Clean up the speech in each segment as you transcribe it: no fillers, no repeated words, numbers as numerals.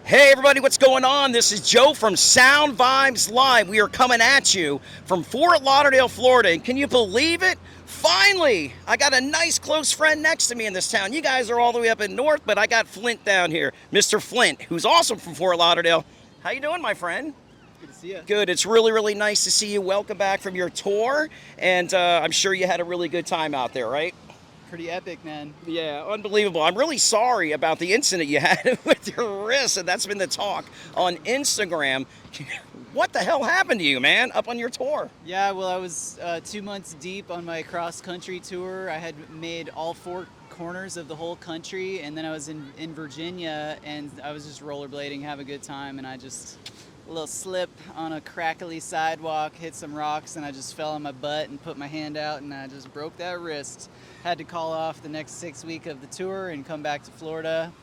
Hey everybody, what's going on? This is Joe from Sound Vibes Live. We are coming at you from Fort Lauderdale, Florida. And can you believe it? Finally, I got a nice close friend next to me in this town. You guys are all the way up in north, but I got Flint down here. Mr. Flint, who's also from Fort Lauderdale. How you doing, my friend? Good to see you. Good. It's really nice to see you. Welcome back from your tour. And I'm sure you had a really good time out there, right? Pretty epic, man. Yeah, unbelievable. I'm really sorry about the incident you had with your wrist, and that's been the talk on Instagram. What the hell happened to you, man, up on your tour? Yeah, well, I was 2 months deep on my cross-country tour. I had made all four corners of the whole country, and then I was in Virginia, and I was just rollerblading, have a good time, and a little slip on a crackly sidewalk, hit some rocks, and I just fell on my butt and put my hand out, and I just broke that wrist. Had to call off the next 6 weeks of the tour and come back to Florida.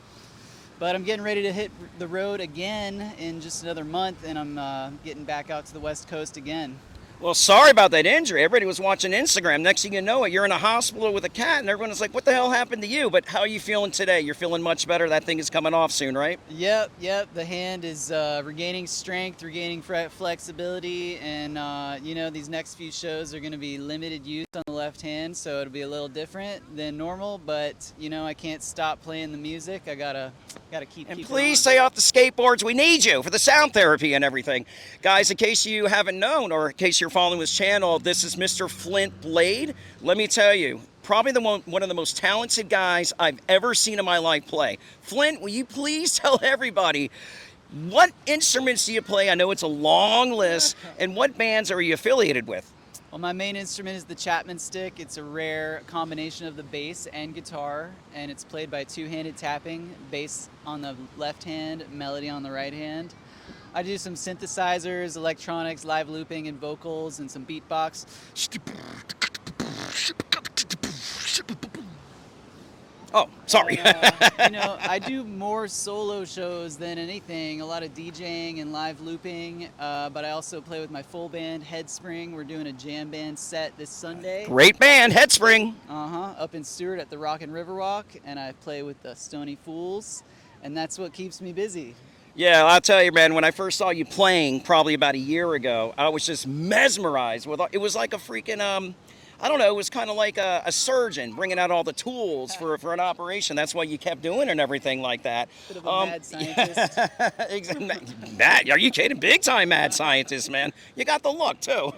But I'm getting ready to hit the road again in just another month, and I'm getting back out to the West Coast again. Well, sorry about that injury. Everybody was watching Instagram. Next thing you know it, you're in a hospital with a cat, and everyone is like, what the hell happened to you? But how are you feeling today? You're feeling much better? That thing is coming off soon, right? Yep. The hand is regaining strength, regaining flexibility, and these next few shows are going to be limited use on the left hand, so it'll be a little different than normal. But I can't stop playing the music. I gotta keep. And keep please it stay off the skateboards. We need you for the sound therapy and everything. Guys, in case you haven't known, or in case you're following this channel, this is Mr. Flint Blade. Let me tell you, probably one of the most talented guys I've ever seen in my life play. Flint, will you please tell everybody, what instruments do you play? I know it's a long list. And what bands are you affiliated with? Well, my main instrument is the Chapman stick. It's a rare combination of the bass and guitar, and it's played by two-handed tapping, bass on the left hand, melody on the right hand. I do some synthesizers, electronics, live looping, and vocals, and some beatbox. Oh, sorry. I do more solo shows than anything, a lot of DJing and live looping, but I also play with my full band, Headspring. We're doing a jam band set this Sunday. Great band, Headspring. Up in Stewart at the Rock and Riverwalk, and I play with the Stony Fools, and that's what keeps me busy. Yeah, I'll tell you, man, when I first saw you playing probably about a year ago, I was just mesmerized with it. Was like a freaking, I don't know, it was kind of like a surgeon bringing out all the tools for an operation. That's why you kept doing it and everything like that. Bit of a mad scientist. Mad, are you kidding? Big time mad scientist, man. You got the look, too.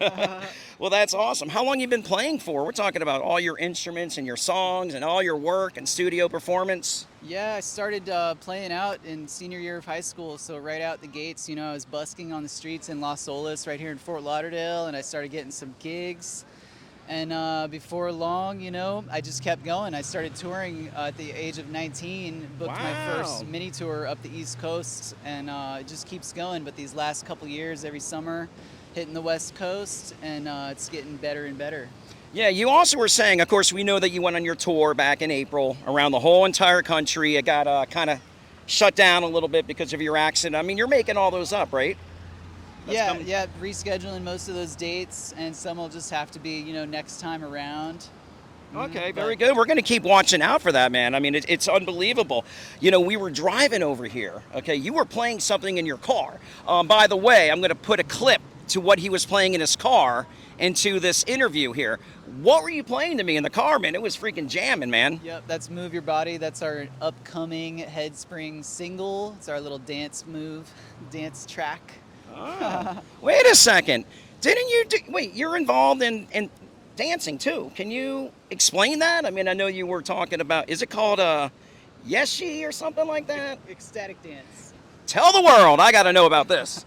Well, that's awesome. How long you been playing for? We're talking about all your instruments and your songs and all your work and studio performance. Yeah, I started playing out in senior year of high school, so right out the gates, I was busking on the streets in Las Olas right here in Fort Lauderdale, and I started getting some gigs. And before long, I just kept going. I started touring at the age of 19, booked my first mini tour up the East Coast, and it just keeps going. But these last couple years, every summer, hitting the West Coast, and it's getting better and better. Yeah, you also were saying, of course, we know that you went on your tour back in April around the whole entire country. It got kind of shut down a little bit because of your accident. I mean, you're making all those up, right? Yeah, rescheduling most of those dates, and some will just have to be, next time around. Okay, very good. We're going to keep watching out for that, man. I mean, it's unbelievable. We were driving over here, okay? You were playing something in your car. By the way, I'm going to put a clip to what he was playing in his car into this interview here. What were you playing to me in the car, man? It was freaking jamming, man. Yep, that's Move Your Body. That's our upcoming Headspring single. It's our little dance track. Wait a second. Didn't you wait, you're involved in dancing too. Can you explain that? I mean, I know you were talking about, is it called Yeshi or something like that? Ecstatic dance. Tell the world. I got to know about this.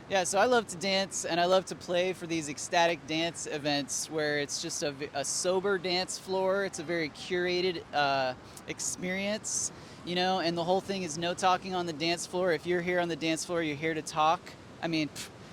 Yeah, so I love to dance, and I love to play for these ecstatic dance events where it's just a sober dance floor. It's a very curated experience, and the whole thing is no talking on the dance floor. If you're here on the dance floor, you're here to talk. I mean,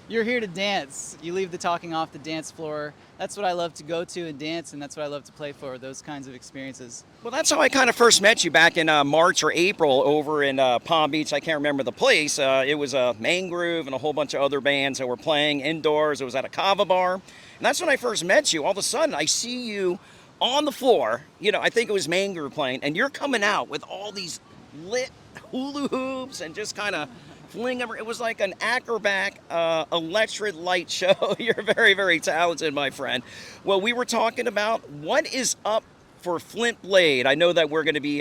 you're here to dance. You leave the talking off the dance floor. That's what I love to go to and dance, and that's what I love to play for, those kinds of experiences. Well, that's how I kind of first met you back in March or April over in Palm Beach. I can't remember the place. It was Main Groove and a whole bunch of other bands that were playing indoors. It was at a kava bar. And that's when I first met you. All of a sudden, I see you on the floor. I think it was Main Groove playing, and you're coming out with all these lit hula hoops and just kind of fling them. It was like an acrobat electric light show. You're very, very talented, my friend. Well, we were talking about what is up for Flint Blade. I know that we're going to be,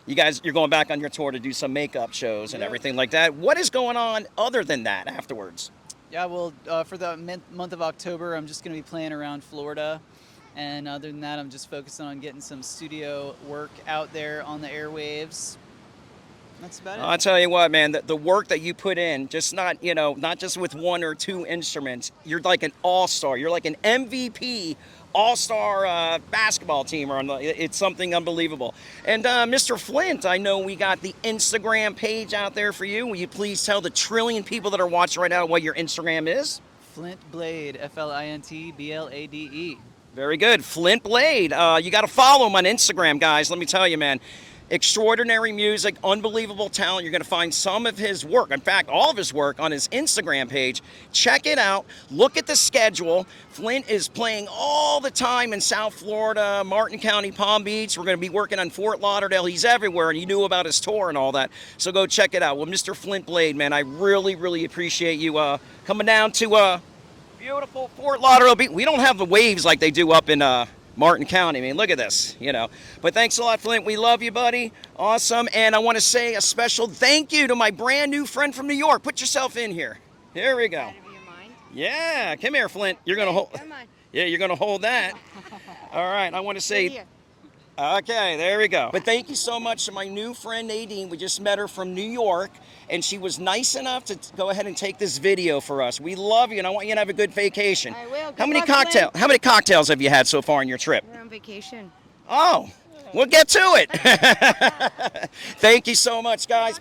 you're going back on your tour to do some makeup shows and everything like that. What is going on other than that afterwards? Yeah, well, for the month of October, I'm just going to be playing around Florida. And other than that, I'm just focusing on getting some studio work out there on the airwaves. That's about it. I'll tell you what, man, the work that you put in, just not just with one or two instruments, you're like an all-star. You're like an MVP all-star basketball team. It's something unbelievable. And Mr. Flint, I know we got the Instagram page out there for you. Will you please tell the trillion people that are watching right now what your Instagram is? Flint Blade, FLINTBLADE. Very good. Flint Blade. You got to follow him on Instagram, guys. Let me tell you, man. Extraordinary music, unbelievable talent. You're going to find some of his work, in fact, all of his work on his Instagram page. Check it out. Look at the schedule. Flint is playing all the time in South Florida, Martin County, Palm Beach. We're going to be working on Fort Lauderdale. He's everywhere, and you knew about his tour and all that. So go check it out. Well, Mr. Flint Blade, man, I really, really appreciate you coming down to beautiful Fort Lauderdale Beach. We don't have the waves like they do up in Martin County. I mean, look at this, But thanks a lot, Flint. We love you, buddy. Awesome. And I want to say a special thank you to my brand new friend from New York. Put yourself in here. Here we go. Yeah, come here, Flint. You're gonna hold. Yeah, you're gonna hold that. All right. I want to say. Okay, there we go. But thank you so much to my new friend Nadine. We just met her from New York, and she was nice enough to go ahead and take this video for us. We love you, and I want you to have a good vacation. I will. How many cocktails have you had so far on your trip? We're on vacation. Oh, we'll get to it. Thank you so much, guys.